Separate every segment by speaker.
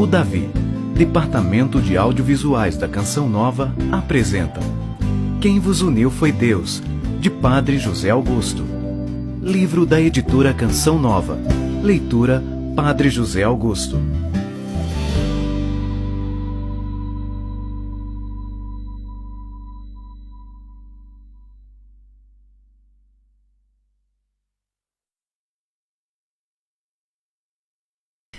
Speaker 1: O Davi, Departamento de Audiovisuais da Canção Nova, apresenta Quem Vos Uniu Foi Deus, de Padre José Augusto. Livro da editora Canção Nova. Leitura Padre José Augusto.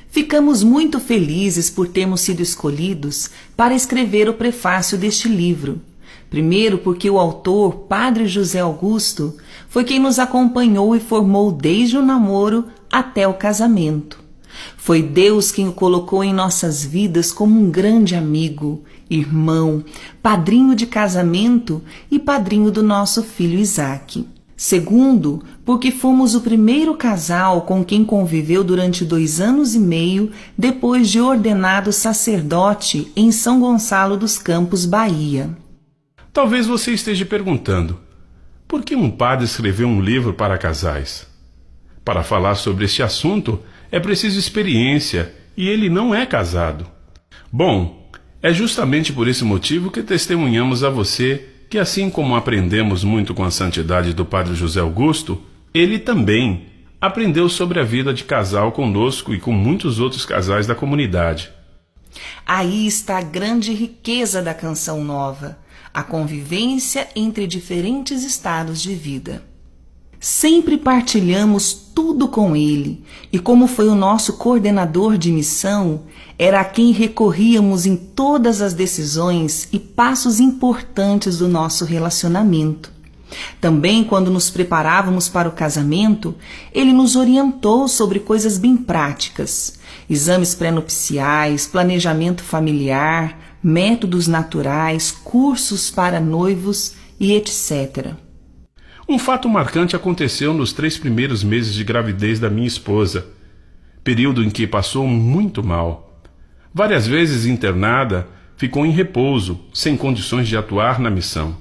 Speaker 2: Ficamos muito felizes por termos sido escolhidos para escrever o prefácio deste livro. Primeiro porque o autor, Padre José Augusto, foi quem nos acompanhou e formou desde o namoro até o casamento. Foi Deus quem o colocou em nossas vidas como um grande amigo, irmão, padrinho de casamento e padrinho do nosso filho Isaque. Segundo, porque fomos o primeiro casal com quem conviveu durante 2 anos e meio depois de ordenado sacerdote em São Gonçalo dos Campos, Bahia.
Speaker 3: Talvez você esteja perguntando, por que um padre escreveu um livro para casais? Para falar sobre este assunto é preciso experiência e ele não é casado. Bom, é justamente por esse motivo que testemunhamos a você que assim como aprendemos muito com a santidade do Padre José Augusto, ele também aprendeu sobre a vida de casal conosco e com muitos outros casais da comunidade.
Speaker 2: Aí está a grande riqueza da Canção Nova, a convivência entre diferentes estados de vida. Sempre partilhamos tudo com ele, e como foi o nosso coordenador de missão, era a quem recorríamos em todas as decisões e passos importantes do nosso relacionamento. Também, quando nos preparávamos para o casamento, ele nos orientou sobre coisas bem práticas: exames pré-nupciais, planejamento familiar, métodos naturais, cursos para noivos e etc.
Speaker 3: Um fato marcante aconteceu nos 3 primeiros meses de gravidez da minha esposa, período em que passou muito mal. Várias vezes internada, ficou em repouso, sem condições de atuar na missão.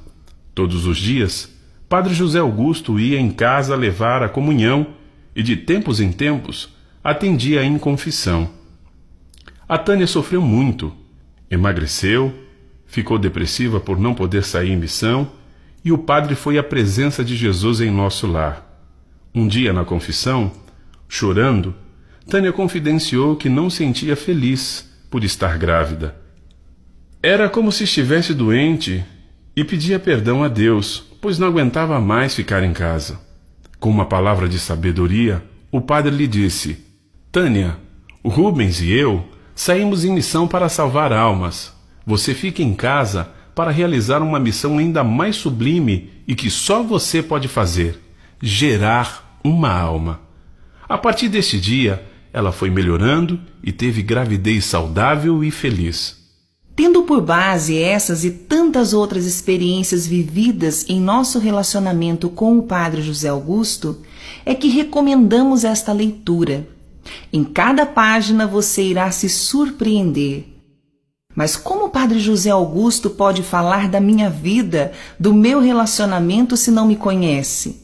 Speaker 3: Todos os dias, Padre José Augusto ia em casa levar a comunhão e, de tempos em tempos, atendia em confissão. A Tânia sofreu muito, emagreceu, ficou depressiva por não poder sair em missão, e o padre foi à presença de Jesus em nosso lar. Um dia, na confissão, chorando, Tânia confidenciou que não sentia feliz por estar grávida. Era como se estivesse doente e pedia perdão a Deus, pois não aguentava mais ficar em casa. Com uma palavra de sabedoria, o padre lhe disse: Tânia, o Rubens e eu saímos em missão para salvar almas. Você fica em casa para realizar uma missão ainda mais sublime e que só você pode fazer: gerar uma alma. A partir deste dia, ela foi melhorando e teve gravidez saudável e feliz.
Speaker 2: Tendo por base essas e tantas outras experiências vividas em nosso relacionamento com o Padre José Augusto, é que recomendamos esta leitura. Em cada página você irá se surpreender. Mas como o Padre José Augusto pode falar da minha vida, do meu relacionamento, se não me conhece?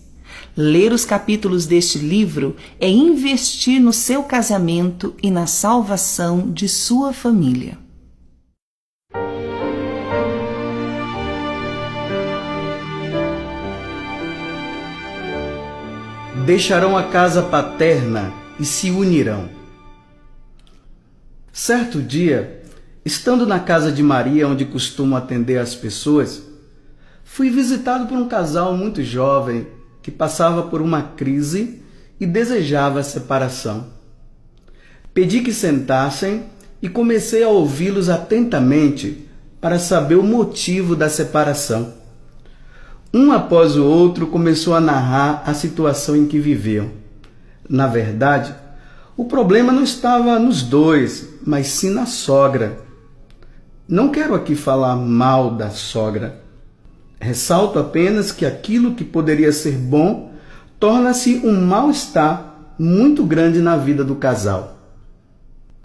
Speaker 2: Ler os capítulos deste livro é investir no seu casamento e na salvação de sua família.
Speaker 4: Deixarão a casa paterna e se unirão. Certo dia, estando na casa de Maria, onde costumo atender as pessoas, fui visitado por um casal muito jovem que passava por uma crise e desejava a separação. Pedi que sentassem e comecei a ouvi-los atentamente para saber o motivo da separação. Um após o outro começou a narrar a situação em que viviam. Na verdade, o problema não estava nos dois, mas sim na sogra. Não quero aqui falar mal da sogra. Ressalto apenas que aquilo que poderia ser bom torna-se um mal-estar muito grande na vida do casal.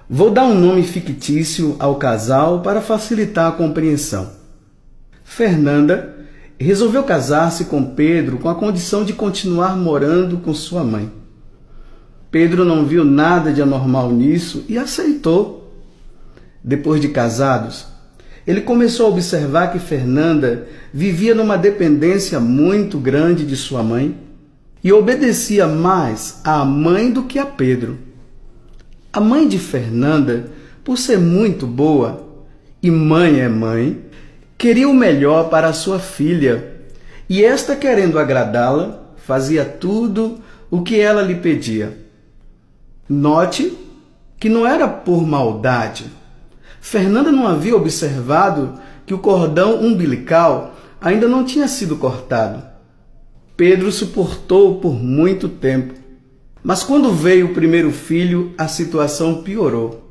Speaker 4: Vou dar um nome fictício ao casal para facilitar a compreensão. Fernanda resolveu casar-se com Pedro com a condição de continuar morando com sua mãe. Pedro não viu nada de anormal nisso e aceitou. Depois de casados, ele começou a observar que Fernanda vivia numa dependência muito grande de sua mãe e obedecia mais à mãe do que a Pedro. A mãe de Fernanda, por ser muito boa, e mãe é mãe, queria o melhor para a sua filha, e esta, querendo agradá-la, fazia tudo o que ela lhe pedia. Note que não era por maldade. Fernanda não havia observado que o cordão umbilical ainda não tinha sido cortado. Pedro suportou por muito tempo, mas quando veio o primeiro filho, a situação piorou.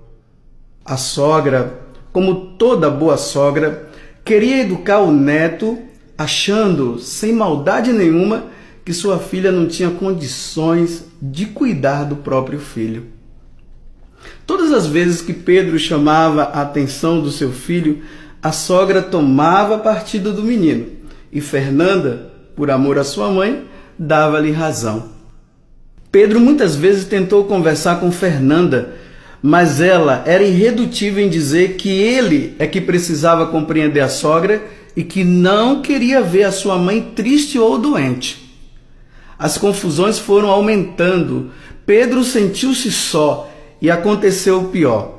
Speaker 4: A sogra, como toda boa sogra, queria educar o neto, achando, sem maldade nenhuma, que sua filha não tinha condições de cuidar do próprio filho. Todas as vezes que Pedro chamava a atenção do seu filho, a sogra tomava partido do menino, e Fernanda, por amor à sua mãe, dava-lhe razão. Pedro muitas vezes tentou conversar com Fernanda, mas ela era irredutível em dizer que ele é que precisava compreender a sogra e que não queria ver a sua mãe triste ou doente. As confusões foram aumentando. Pedro sentiu-se só e aconteceu o pior.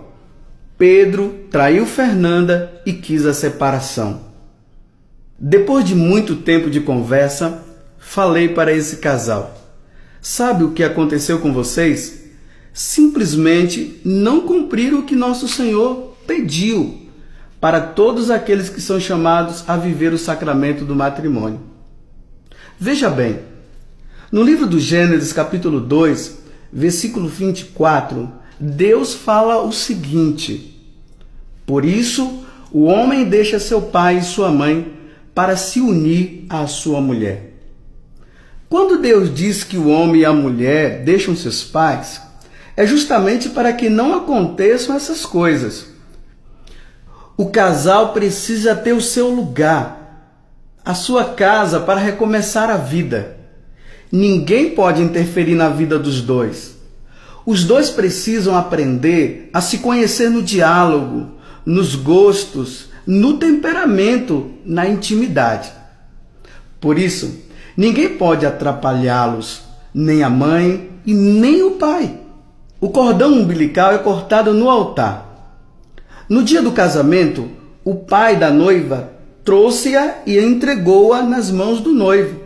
Speaker 4: Pedro traiu Fernanda e quis a separação. Depois de muito tempo de conversa, falei para esse casal: sabe o que aconteceu com vocês? Simplesmente não cumpriram o que nosso Senhor pediu para todos aqueles que são chamados a viver o sacramento do matrimônio. Veja bem, no livro do Gênesis, capítulo 2, versículo 24, Deus fala o seguinte: por isso, o homem deixa seu pai e sua mãe para se unir à sua mulher. Quando Deus diz que o homem e a mulher deixam seus pais, é justamente para que não aconteçam essas coisas. O casal precisa ter o seu lugar, a sua casa para recomeçar a vida. Ninguém pode interferir na vida dos dois. Os dois precisam aprender a se conhecer no diálogo, nos gostos, no temperamento, na intimidade. Por isso, ninguém pode atrapalhá-los, nem a mãe e nem o pai. O cordão umbilical é cortado no altar. No dia do casamento, o pai da noiva trouxe-a e entregou-a nas mãos do noivo.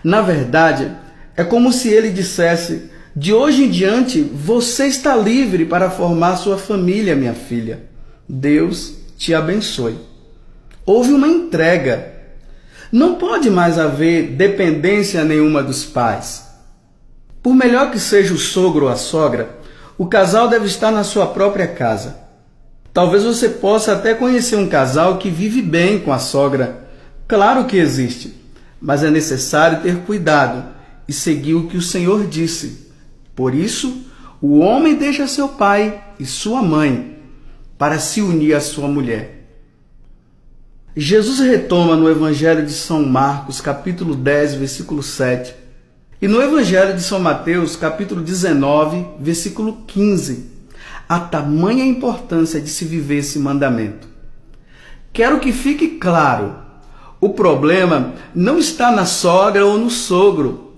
Speaker 4: Na verdade, é como se ele dissesse: de hoje em diante, você está livre para formar sua família, minha filha. Deus te abençoe. Houve uma entrega. Não pode mais haver dependência nenhuma dos pais. Por melhor que seja o sogro ou a sogra, o casal deve estar na sua própria casa. Talvez você possa até conhecer um casal que vive bem com a sogra. Claro que existe, mas é necessário ter cuidado e seguir o que o Senhor disse. Por isso, o homem deixa seu pai e sua mãe para se unir à sua mulher. Jesus retoma no Evangelho de São Marcos, capítulo 10, versículo 7, e no Evangelho de São Mateus, capítulo 19, versículo 15, a tamanha importância de se viver esse mandamento. Quero que fique claro: o problema não está na sogra ou no sogro.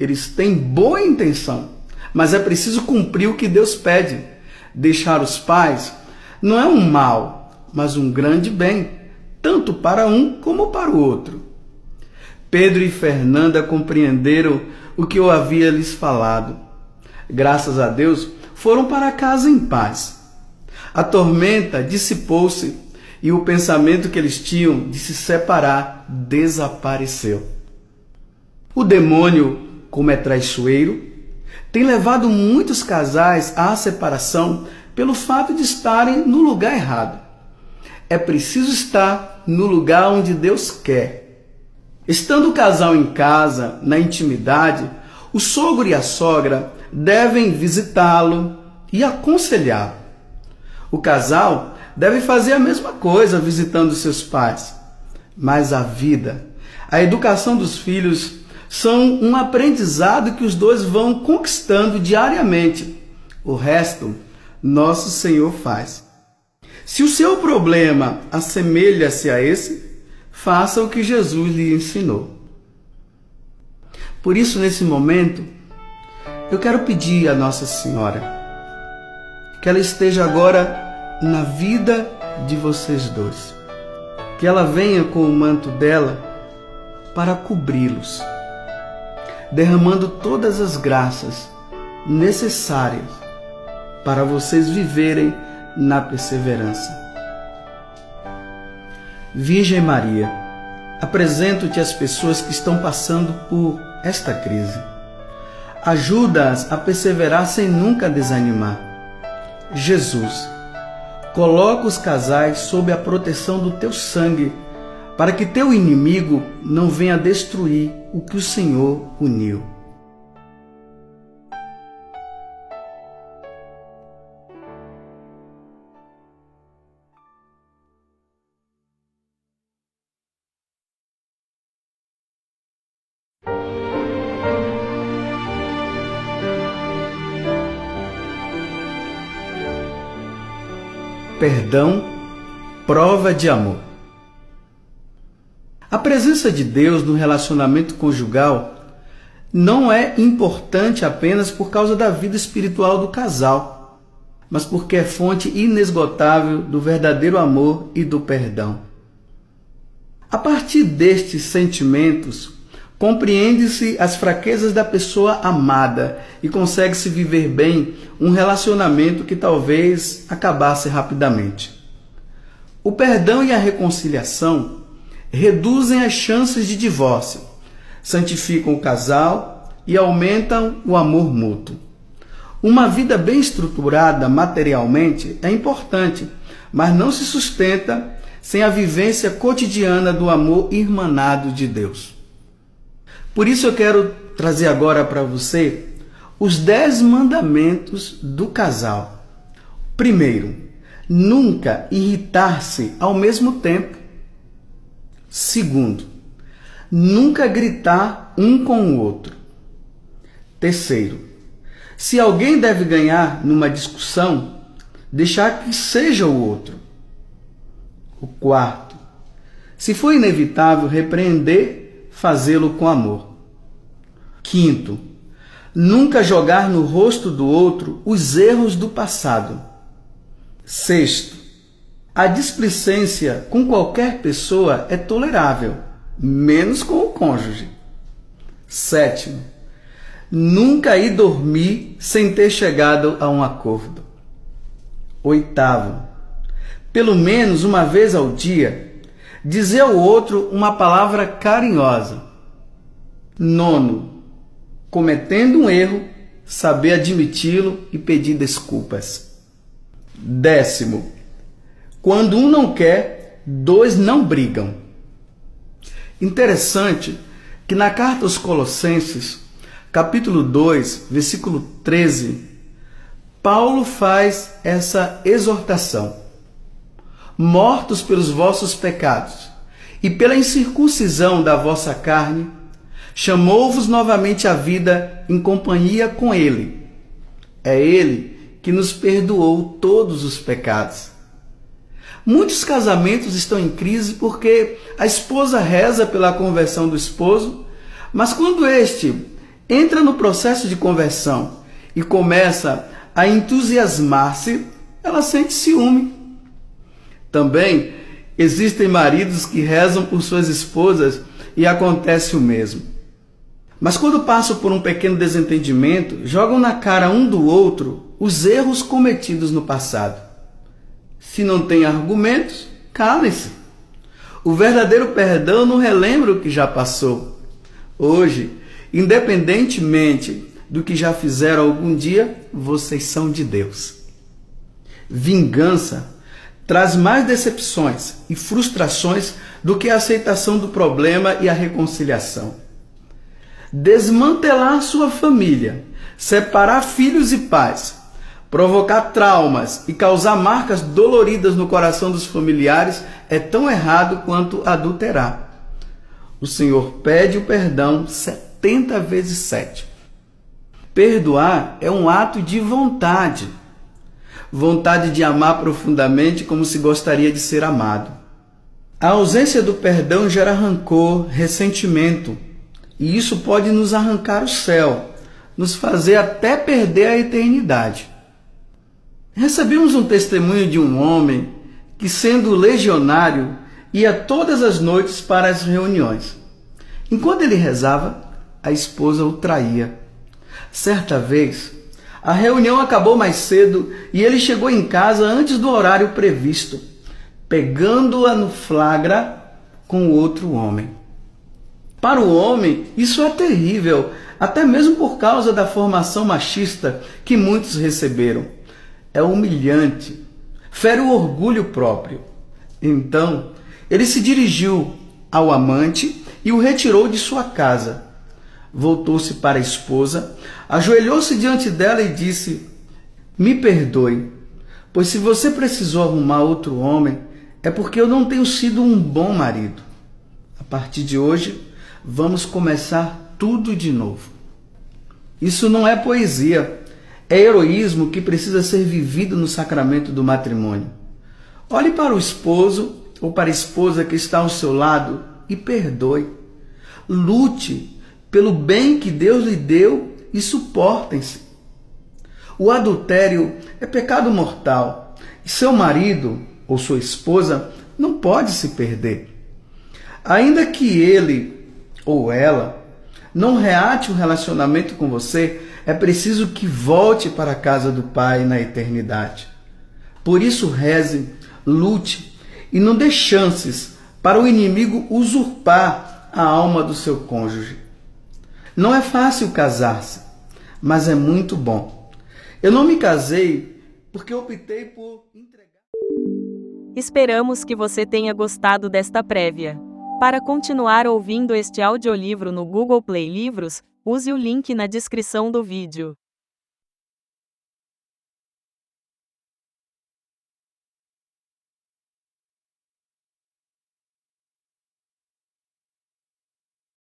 Speaker 4: Eles têm boa intenção, mas é preciso cumprir o que Deus pede. Deixar os pais não é um mal, mas um grande bem, tanto para um como para o outro. Pedro e Fernanda compreenderam o que eu havia lhes falado. Graças a Deus, foram para casa em paz. A tormenta dissipou-se e o pensamento que eles tinham de se separar desapareceu. O demônio, como é traiçoeiro, tem levado muitos casais à separação pelo fato de estarem no lugar errado. É preciso estar no lugar onde Deus quer. Estando o casal em casa, na intimidade, o sogro e a sogra devem visitá-lo e aconselhá-lo. O casal deve fazer a mesma coisa visitando seus pais. Mas a vida, a educação dos filhos são um aprendizado que os dois vão conquistando diariamente. O resto, nosso Senhor faz. Se o seu problema assemelha-se a esse, faça o que Jesus lhe ensinou. Por isso, nesse momento, eu quero pedir a Nossa Senhora que ela esteja agora na vida de vocês dois. Que ela venha com o manto dela para cobri-los, derramando todas as graças necessárias para vocês viverem na perseverança. Virgem Maria, apresento-te as pessoas que estão passando por esta crise. Ajuda-as a perseverar sem nunca desanimar. Jesus, coloca os casais sob a proteção do teu sangue, para que teu inimigo não venha destruir o que o Senhor uniu. Perdão, prova de amor. A presença de Deus no relacionamento conjugal não é importante apenas por causa da vida espiritual do casal, mas porque é fonte inesgotável do verdadeiro amor e do perdão. A partir destes sentimentos, compreende-se as fraquezas da pessoa amada e consegue-se viver bem um relacionamento que talvez acabasse rapidamente. O perdão e a reconciliação reduzem as chances de divórcio, santificam o casal e aumentam o amor mútuo. Uma vida bem estruturada materialmente é importante, mas não se sustenta sem a vivência cotidiana do amor irmanado de Deus. Por isso eu quero trazer agora para você os 10 mandamentos do casal. Primeiro, nunca irritar-se ao mesmo tempo. Segundo, nunca gritar um com o outro. Terceiro, se alguém deve ganhar numa discussão, deixar que seja o outro. O quarto, se for inevitável repreender, fazê-lo com amor. Quinto, nunca jogar no rosto do outro os erros do passado. Sexto, a displicência com qualquer pessoa é tolerável, menos com o cônjuge. Sétimo, nunca ir dormir sem ter chegado a um acordo. Oitavo, pelo menos uma vez ao dia, dizer ao outro uma palavra carinhosa. Nono, cometendo um erro, saber admiti-lo e pedir desculpas. Décimo, quando um não quer, dois não brigam. Interessante que na carta aos Colossenses, capítulo 2, versículo 13, Paulo faz essa exortação. Mortos pelos vossos pecados e pela incircuncisão da vossa carne, chamou-vos novamente à vida em companhia com Ele. É Ele que nos perdoou todos os pecados. Muitos casamentos estão em crise porque a esposa reza pela conversão do esposo, mas quando este entra no processo de conversão e começa a entusiasmar-se, ela sente ciúme. Também existem maridos que rezam por suas esposas e acontece o mesmo. Mas quando passam por um pequeno desentendimento, jogam na cara um do outro os erros cometidos no passado. Se não tem argumentos, calem-se. O verdadeiro perdão não relembra o que já passou. Hoje, independentemente do que já fizeram algum dia, vocês são de Deus. Vingança traz mais decepções e frustrações do que a aceitação do problema e a reconciliação. Desmantelar sua família, separar filhos e pais, provocar traumas e causar marcas doloridas no coração dos familiares é tão errado quanto adulterar. O Senhor pede o perdão 70 vezes 7. Perdoar é um ato de vontade. vontade de amar profundamente como se gostaria de ser amado. A ausência do perdão gera rancor, ressentimento, e isso pode nos arrancar o céu, nos fazer até perder a eternidade. Recebemos um testemunho de um homem que, sendo legionário, ia todas as noites para as reuniões. Enquanto ele rezava, a esposa o traía. Certa vez, a reunião acabou mais cedo e ele chegou em casa antes do horário previsto, pegando-a no flagra com o outro homem. Para o homem, isso é terrível, até mesmo por causa da formação machista que muitos receberam. É humilhante, fere o orgulho próprio. Então, ele se dirigiu ao amante e o retirou de sua casa. Voltou-se para a esposa, ajoelhou-se diante dela e disse: "Me perdoe, pois se você precisou arrumar outro homem, é porque eu não tenho sido um bom marido. A partir de hoje, vamos começar tudo de novo." Isso não é poesia, é heroísmo que precisa ser vivido no sacramento do matrimônio. Olhe para o esposo ou para a esposa que está ao seu lado e perdoe. Lute pelo bem que Deus lhe deu e suportem-se. O adultério é pecado mortal e seu marido ou sua esposa não pode se perder. Ainda que ele ou ela não reate o relacionamento com você, é preciso que volte para a casa do Pai na eternidade. Por isso reze, lute e não dê chances para o inimigo usurpar a alma do seu cônjuge. Não é fácil casar-se, mas é muito bom. Eu não me casei porque optei por entregar.
Speaker 5: Esperamos que você tenha gostado desta prévia. Para continuar ouvindo este audiolivro no Google Play Livros, use o link na descrição do vídeo.